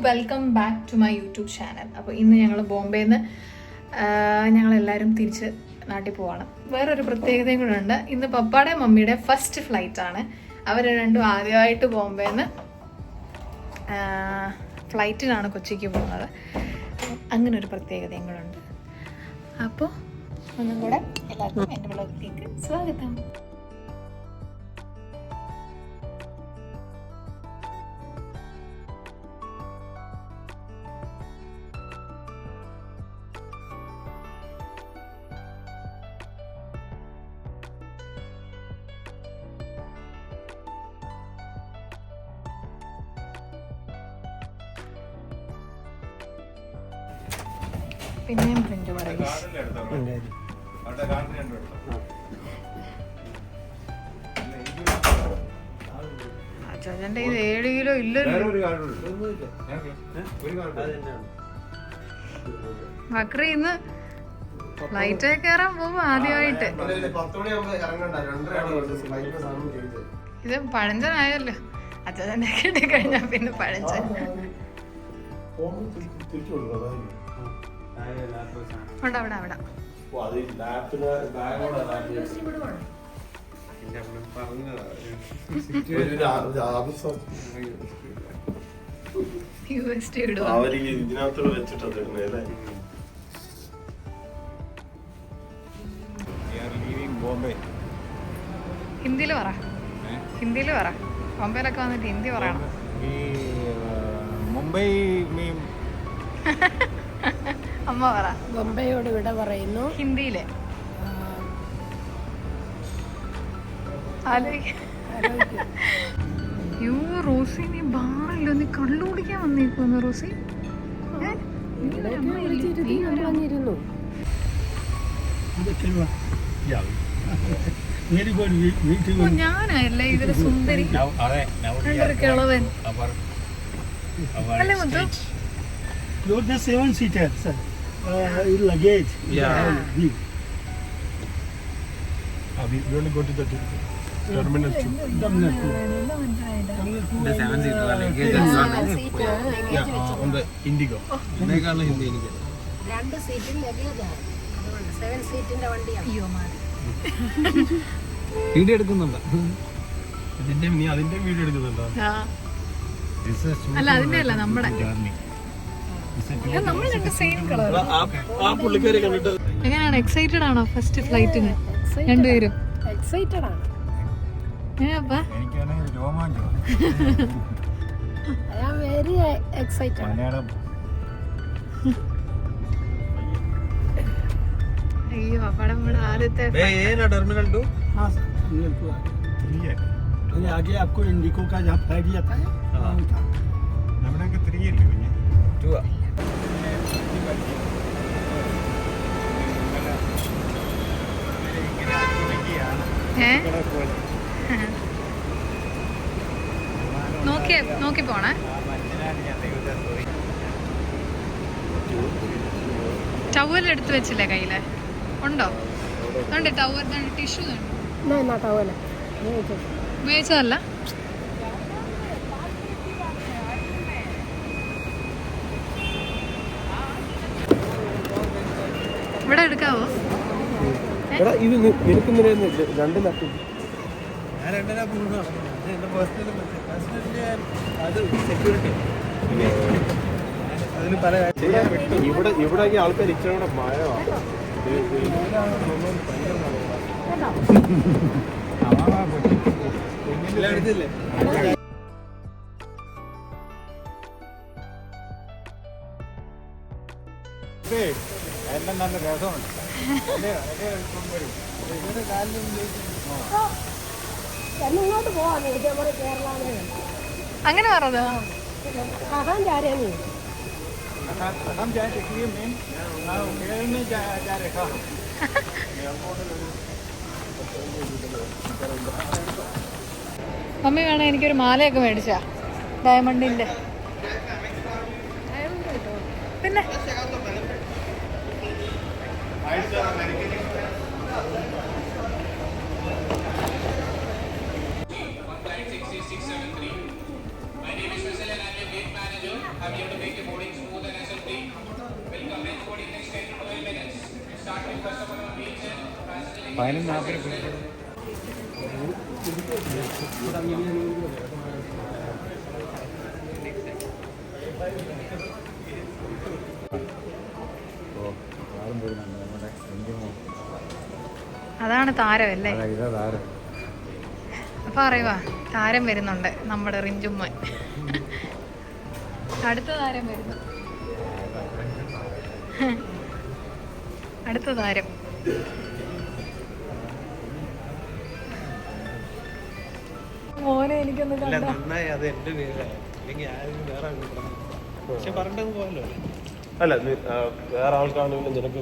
Welcome back to my YouTube channel. അപ്പോൾ ഇന്ന് ഞങ്ങൾ ബോംബെയിൽ നിന്ന് ഞങ്ങളെല്ലാവരും തിരിച്ച് നാട്ടിൽ പോവാണ്. വേറൊരു പ്രത്യേകതയും കൂടെ ഉണ്ട്. ഇന്ന് പപ്പാടെ മമ്മിയുടെ ഫസ്റ്റ് ഫ്ലൈറ്റാണ്. അവർ രണ്ടും ആദ്യമായിട്ട് ബോംബെയിൽ നിന്ന് ഫ്ലൈറ്റിലാണ് കൊച്ചിക്ക് പോകുന്നത്. അങ്ങനെ ഒരു പ്രത്യേകതയും കൂടെ ഉണ്ട്. അപ്പോൾ ഒന്നും കൂടെ എല്ലാവർക്കും എൻ്റെ വ്ളോഗിലേക്ക് സ്വാഗതം. പിന്നെയും പ്രിന്റ് പറയും അച്ഛൻ്റെ ഇത് 7 കിലോ ഇല്ലല്ലോ. ബക്രി ഇന്ന് ഫ്ലൈറ്റ് കയറാൻ പോകും ആദ്യമായിട്ട്. ഇത് പഴഞ്ചനായല്ലോ. അച്ഛൻ്റെ കിട്ടി കഴിഞ്ഞാ പിന്നെ പഴഞ്ചൻ. അവിടെ അവിടെ അവിടെ ഹിന്ദിയില് പറ, ഹിന്ദിയില് പറ. ബോംബെയിലൊക്കെ വന്നിട്ട് ഹിന്ദി പറയണം. മുംബൈ അമ്മ പറ. ബോംബെയോട് വിട പറയുന്നു ഹിന്ദിയില്. യോ റോസി, നീ ബാറില്ലോ, നീ കള്ളു കുടിക്കാൻ വന്നേക്കുന്നു റോസി. ഞാനല്ലേ ഇതില് സുന്ദരി കിളവൻ അല്ലേ മുത്തു? You're the 7-seater, sir. Luggage. Yeah. We want to go to the terminal 2. Terminal 2. The 7-seater luggage. Yeah, on the Indigo. ഇതിനേക്കാളും ഹിന്ദി എനിക്ക്. 2 സീറ്റിൽ ലഗേജ്. 7 സീറ്റിന്റെ വണ്ടിയാണ്. അയ്യോ മാറി. വീഡിയോ എടുക്കുന്നുണ്ടോ? നീ അതിന്റെ വീഡിയോ എടുക്കുന്നുണ്ടോ? അല്ല അതിന്റെ അല്ല നമ്മുടെ. നമ്മൾ രണ്ട് സെയിം കളർ. എങ്ങനെയാണ്, എക്സൈറ്റഡ് ആണോ ഫസ്റ്റ് ഫ്ലൈറ്റിന് രണ്ടുപേരും? എക്സൈറ്റഡ് ആണ്. എനിക്കാണെങ്കിൽ രോമാഞ്ചം. I am very excited. Malayalam. അയ്യോ പപ്പടം നമ്മുടെ ആദ്യത്തെ. ടെർമിനൽ 2. हाँ सर, टर्मिनल 2 है. आगे आपको इंडिको का जहाँ फ्लाइट जाता है वहाँ था. നമ്മുടെ 3 അല്ലേ പിന്നെ 2 നോക്കി പോണേ. ടവൽ എടുത്ത് വെച്ചില്ലേ കയ്യില്? ഉണ്ടോ? ഉണ്ട് ടവൽ, ടിഷ്യൂ ഉപയോഗിച്ചതല്ല. ഇവിടെ എടുക്കാവോ? ഇത് നിൽക്കുന്നതിന് 2 ലക്ഷം. ഞാൻ 2 ലക്ഷം എന്റെ പേഴ്സണൽ അത് സെക്യൂരിറ്റി അതിന് പല ഇവിടെ ആൾക്കാർ ഇച്ചിരി മഴമാണ്. എടുത്തില്ലേ? എല്ലാം നല്ല രസമുണ്ട്. ഇങ്ങോട്ട് പോവാന്ന് ഇതേപോലെ കേരള അങ്ങനെ പറഞ്ഞോ? കഥാൻ ചാരിയാന്ന്. हम जाए देखिए मेन केरल में जा रखा हूँ. മമ്മി വേണം എനിക്കൊരു മാലയൊക്കെ മേടിച്ചാ, ഡയമണ്ടിന്റെ. പിന്നെ അതാണ് താരമല്ലേ? അപ്പൊ അറിയുവാ താരം വരുന്നുണ്ട്, നമ്മുടെ റിഞ്ചുമ്മൻ. അടുത്ത താരം വരുന്നു. അടുത്ത താരം. മോനെ എനിക്കൊന്ന് കണ്ടോ? നന്നായി, അത് എന്റെ പേരാണ്. അല്ലെങ്കിൽ ആരും വേറെ പക്ഷെ പറഞ്ഞത് പോയല്ലോ. അല്ല വേറെ ആൾക്കാണെങ്കിലും നിനക്ക്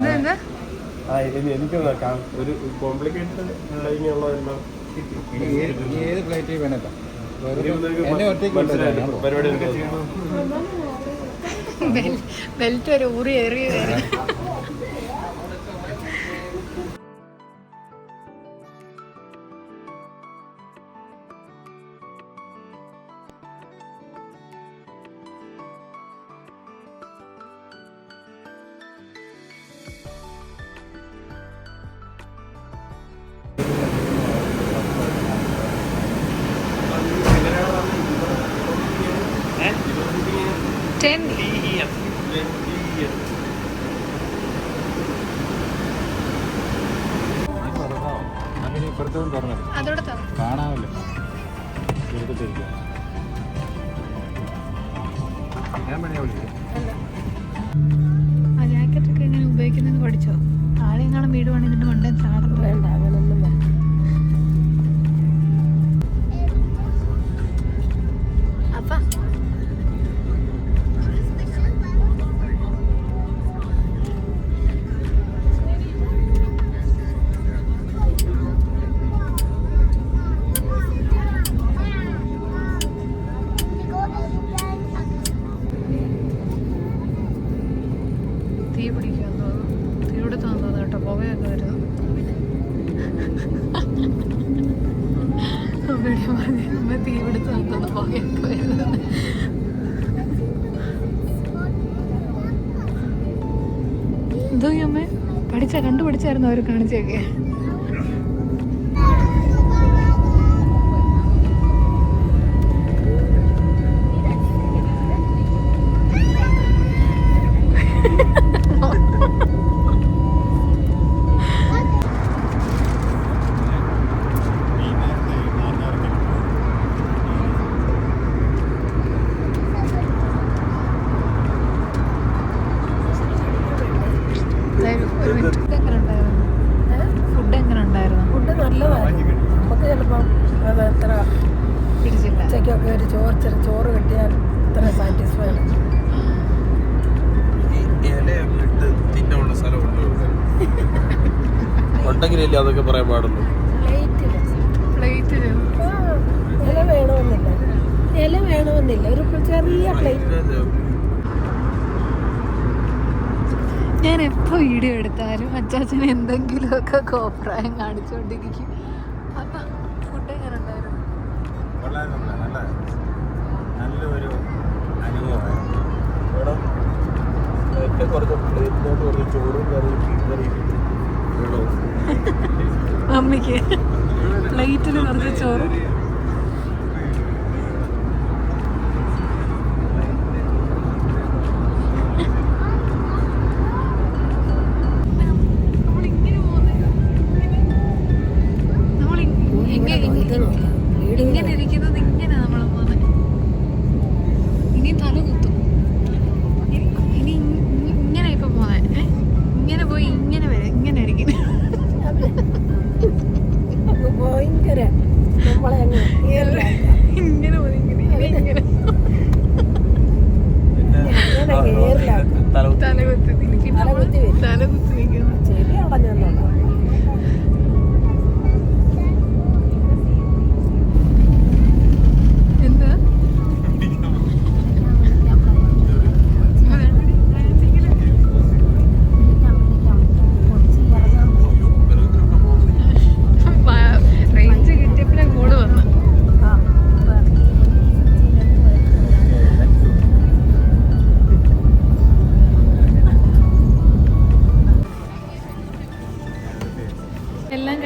ഇതെന്താ? എനിക്ക് ഒരു കോംപ്ലിക്കേറ്റഡ് ഉള്ളതെല്ലാം ഏത് ഫ്ലൈറ്റ് വേണമല്ലോ പരിപാടി ബെൽറ്റ് ഒരു ഊറി ഏറി വരും. അതോടെ കാണാമല്ലോ. ഞാൻ വേണേ വിളിക്കാം. ആ ജാക്കറ്റ് ഒക്കെ എങ്ങനെ ഉപയോഗിക്കുന്നതെന്ന് പഠിച്ചോ? താഴെ എങ്ങാനും വീടുവാണെങ്കിൽ ഇതിന്റെ മണ്ടേ ചാടുന്നു. വേണ്ട അങ്ങനൊന്നും വേണ്ട. അപ്പ തീ പിടിക്കാൻ തോന്നുന്നു. തീ പിടുത്താൻ തോന്നുന്നു കേട്ടോ, പുകയൊക്കെ വരുന്നു. അമ്മ തീ പിടുത്താൻ തോന്നുന്നു, പുകയൊക്കെ വരുന്നത്. എന്തോ അമ്മ കണ്ടുപിടിച്ചായിരുന്നു അവർ കാണിച്ചൊക്കെ. ഫുഡ് എങ്ങനെ ഉണ്ടായിരുന്നു? ഫുഡ് നല്ലതായിരുന്നു. നമുക്ക് ചിലപ്പോൾ അത് എത്ര പിടിച്ചില്ല. ഉച്ചയ്ക്കൊക്കെ ഒരു ചോറ് കിട്ടിയാൽ ഇത്ര സാറ്റിസ്ഫൈ ആണ്. ഇലയൊക്കെ ഇട്ട് തിന്നാനുള്ള സ്ഥലമുണ്ട് ഉണ്ടെങ്കിലല്ലേ അതൊക്കെ പറയാൻ പാടുള്ളൂ. പ്ലേറ്റില് ഇല വേണമെന്നില്ല, ഒരു ചെറിയ പ്ലേറ്റ്. ഞാൻ എപ്പോൾ വീഡിയോ എടുത്താലും അച്ചാച്ചന് എന്തെങ്കിലുമൊക്കെ കോപ്രായം കാണിച്ചുകൊണ്ടിരിക്കും. അപ്പം ഫുഡ് എങ്ങനെ ഉണ്ടായിരുന്നു? നല്ലൊരു അനുഭവമായിരുന്നു. ഏറ്റവും കുറച്ച് പ്ലേറ്റിനോട്ട് കുറച്ച് ചോറും കറിയും വെള്ളവും. മമ്മിക്ക് പ്ലേറ്റിൽ കുറച്ച് ചോറും ഇങ്ങനെ ഇരിക്കുന്നത്. ഇങ്ങനെ നമ്മൾ പോകുന്നത്. ഇനി തല കുത്തും. ഇനി ഇങ്ങനെ ഇപ്പൊ പോന്നെ, ഇങ്ങനെ പോയി ഇങ്ങനെ വരെ ഇങ്ങനെ ഇരിക്കും. ഭയങ്കര നമ്മളെ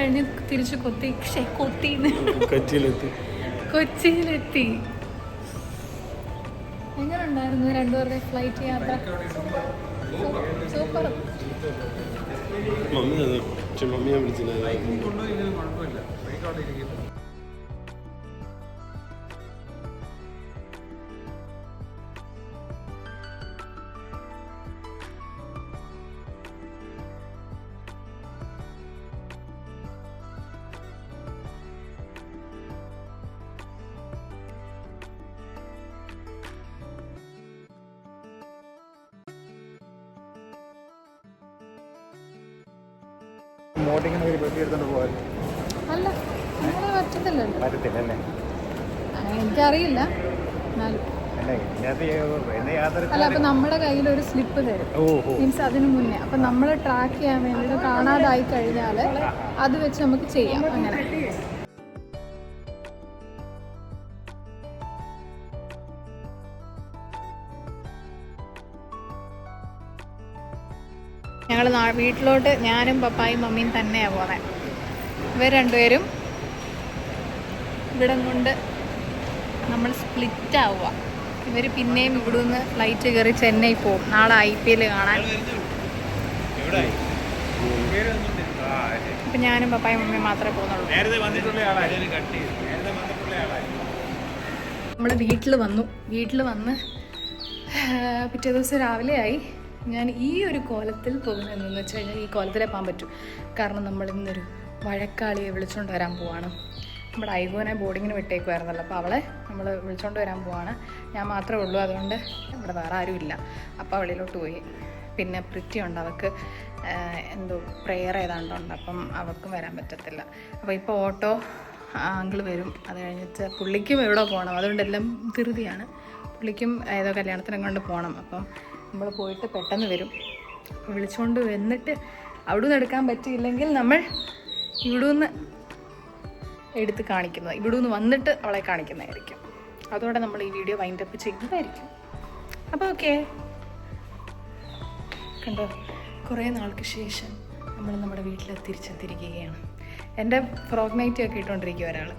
കഴിഞ്ഞ് തിരിച്ച് കൊച്ചിയിലെത്തി. കൊച്ചിയിലെത്തി. എങ്ങനെ ഉണ്ടായിരുന്നു രണ്ടുപേരുടെ ഫ്ലൈറ്റ് യാത്ര? സൂപ്പർ. മമ്മിയെ വിളിച്ചില്ല. കൊണ്ടുപോയില്ല, കുഴപ്പമില്ല. ബൈക്ക് അവിടെ ഇരിക്കുന്നു. മോട്ടിങ്ങനെ ഒരു പെട്ടി എടുത്തോണ്ട് പോകാൻ അല്ല, അങ്ങനെ പറ്റത്തില്ലല്ലോ. പറ്റത്തില്ലല്ലേ? എനിക്കറിയില്ല. എന്നാലും അല്ല, അപ്പൊ നമ്മുടെ കയ്യിൽ ഒരു സ്ലിപ്പ് തരും. മീൻസ് അതിന് മുന്നേ അപ്പൊ നമ്മൾ ട്രാക്ക് ചെയ്യാൻ വേണ്ടിയിട്ട് കാണാതായി കഴിഞ്ഞാൽ അത് വെച്ച് നമുക്ക് ചെയ്യാം. അങ്ങനെ ഞങ്ങൾ വീട്ടിലോട്ട് ഞാനും പപ്പായും മമ്മിയും തന്നെയാണ് പോകുന്നത്. ഇവർ രണ്ടുപേരും ഇവിടം കൊണ്ട് നമ്മൾ സ്പ്ലിറ്റ് ആവുക. ഇവർ പിന്നെയും ഇവിടെ നിന്ന് ഫ്ലൈറ്റ് കയറി ചെന്നൈ പോകും നാളെ IPL കാണാൻ. ഇപ്പം ഞാനും പപ്പായും മമ്മിയും മാത്രമേ പോകുന്നുള്ളൂ. നമ്മൾ വീട്ടിൽ വന്ന് പിറ്റേ ദിവസം രാവിലെ ആയി. ഞാൻ ഈ ഒരു കോലത്തിൽ പോകുന്നതെന്ന് വെച്ച് കഴിഞ്ഞാൽ ഈ കോലത്തിലേ പോകാൻ പറ്റും. കാരണം നമ്മൾ ഇന്നൊരു വഴക്കാളിയെ വിളിച്ചുകൊണ്ട് വരാൻ പോവാണ്. നമ്മുടെ ഐഗോനെ ബോർഡിങ്ങിന് വിട്ടേക്കുമായിരുന്നല്ലോ, അപ്പോൾ അവളെ നമ്മൾ വിളിച്ചുകൊണ്ട് വരാൻ പോവാണ്. ഞാൻ മാത്രമേ ഉള്ളൂ, അതുകൊണ്ട് ഇവിടെ വേറെ ആരുമില്ല. അപ്പോൾ വെളിയിലോട്ട് പോയി. പിന്നെ പ്രിറ്റിയുണ്ട്, അവൾക്ക് എന്തോ പ്രെയർ ഏതാണ്ടുണ്ട്, അപ്പം അവർക്കും വരാൻ പറ്റത്തില്ല. അപ്പോൾ ഇപ്പോൾ ഓട്ടോ അങ്കിൾ വരും. അത് കഴിഞ്ഞിട്ട് പുള്ളിക്കും എവിടെ പോകണം, അതുകൊണ്ടെല്ലാം ധൃതിയാണ്. പുള്ളിക്കും ഏതോ കല്യാണത്തിനും കൊണ്ട് പോകണം. അപ്പം നമ്മൾ പോയിട്ട് പെട്ടെന്ന് വരും. വിളിച്ചുകൊണ്ട് വന്നിട്ട് അവിടെ നിന്ന് എടുക്കാൻ പറ്റിയില്ലെങ്കിൽ നമ്മൾ ഇവിടെ നിന്ന് എടുത്ത് കാണിക്കുന്നത്, ഇവിടെ നിന്ന് വന്നിട്ട് അവളെ കാണിക്കുന്നതായിരിക്കും. അതോടെ നമ്മൾ ഈ വീഡിയോ വൈൻഡപ്പ് ചെയ്യുന്നതായിരിക്കും. അപ്പോൾ ഓക്കെ, കണ്ടോ, കുറേ നാൾക്ക് ശേഷം നമ്മൾ നമ്മുടെ വീട്ടിൽ തിരിച്ചെത്തിയിരിക്കുകയാണ്. എൻ്റെ ഫ്രോക്ക് നൈറ്റി ഒക്കെ ഇട്ടുകൊണ്ടിരിക്കുക ഒരാൾ.